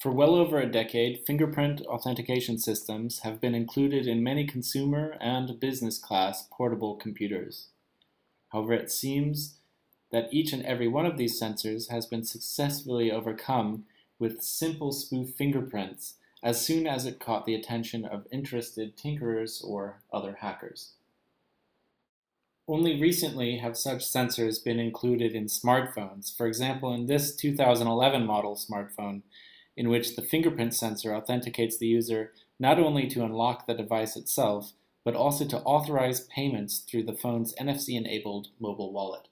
For well over a decade, fingerprint authentication systems have been included in many consumer and business class portable computers. However, it seems that each and every one of these sensors has been successfully overcome with simple spoof fingerprints as soon as it caught the attention of interested tinkerers or other hackers. Only recently have such sensors been included in smartphones. For example, in this 2011 model smartphone, in which the fingerprint sensor authenticates the user not only to unlock the device itself, but also to authorize payments through the phone's NFC-enabled mobile wallet.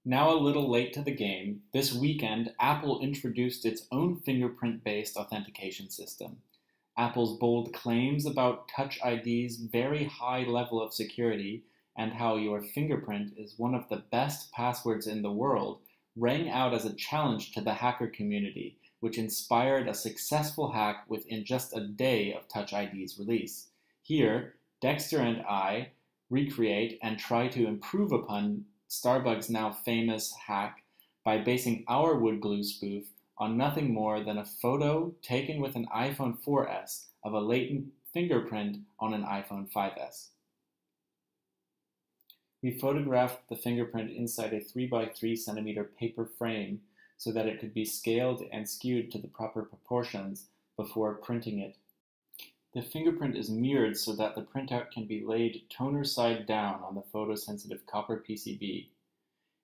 Now a little late to the game, this weekend Apple introduced its own fingerprint-based authentication system. Apple's bold claims about Touch ID's very high level of security and how your fingerprint is one of the best passwords in the world rang out as a challenge to the hacker community, which inspired a successful hack within just a day of Touch ID's release. Here, Dexter and I recreate and try to improve upon Starbucks' now famous hack by basing our wood glue spoof on nothing more than a photo taken with an iPhone 4S of a latent fingerprint on an iPhone 5S. We photographed the fingerprint inside a 3x3 centimeter paper frame so that it could be scaled and skewed to the proper proportions before printing it. The fingerprint is mirrored so that the printout can be laid toner side down on the photosensitive copper PCB.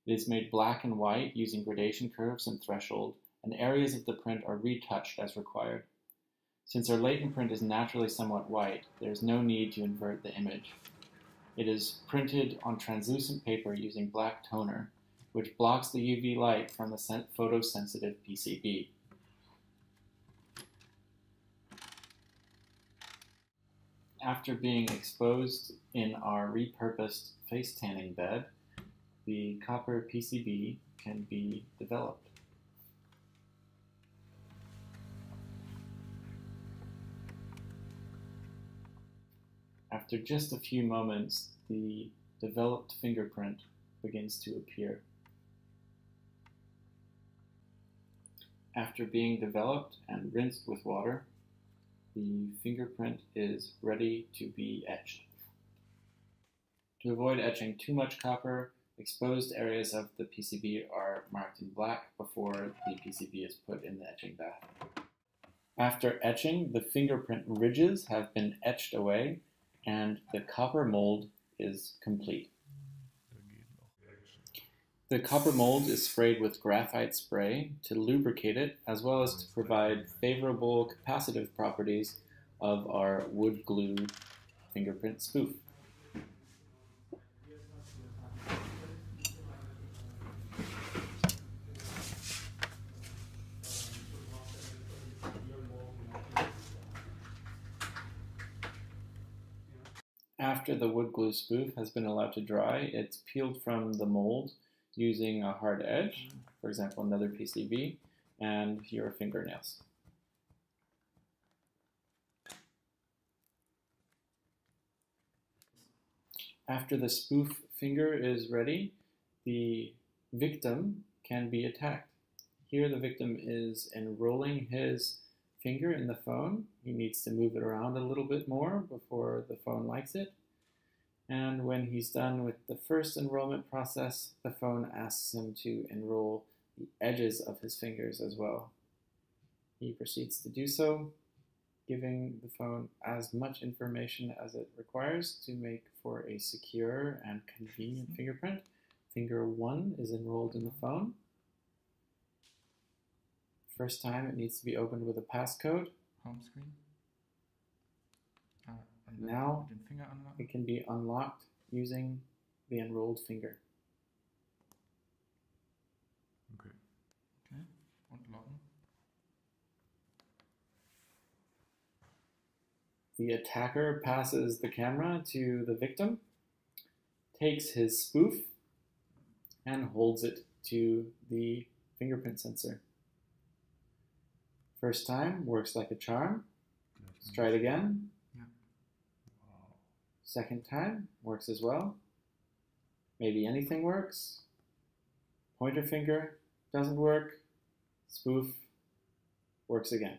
It is made black and white using gradation curves and threshold, and areas of the print are retouched as required. Since our latent print is naturally somewhat white, there is no need to invert the image. It is printed on translucent paper using black toner, which blocks the UV light from the photosensitive PCB. After being exposed in our repurposed face tanning bed, the copper PCB can be developed. After just a few moments, the developed fingerprint begins to appear. After being developed and rinsed with water, the fingerprint is ready to be etched. To avoid etching too much copper, exposed areas of the PCB are marked in black before the PCB is put in the etching bath. After etching, the fingerprint ridges have been etched away and the copper mold is complete. The copper mold is sprayed with graphite spray to lubricate it, as well as to provide favorable capacitive properties of our wood glue fingerprint spoof. After the wood glue spoof has been allowed to dry, it's peeled from the mold using a hard edge, for example another PCB, and your fingernails. After the spoof finger is ready, the victim can be attacked. Here the victim is enrolling his finger in the phone. He needs to move it around a little bit more before the phone likes it. And when he's done with the first enrollment process, the phone asks him to enroll the edges of his fingers as well. He proceeds to do so, giving the phone as much information as it requires to make for a secure and convenient fingerprint. Finger 1 is enrolled in the phone. First time it needs to be opened with a passcode. Home screen. Now it can be unlocked using the enrolled finger. Okay. Und locken. The attacker passes the camera to the victim, takes his spoof, and holds it to the fingerprint sensor. First time works like a charm. Let's try it again. Second time works as well. Maybe anything works. Pointer finger doesn't work. Spoof works again.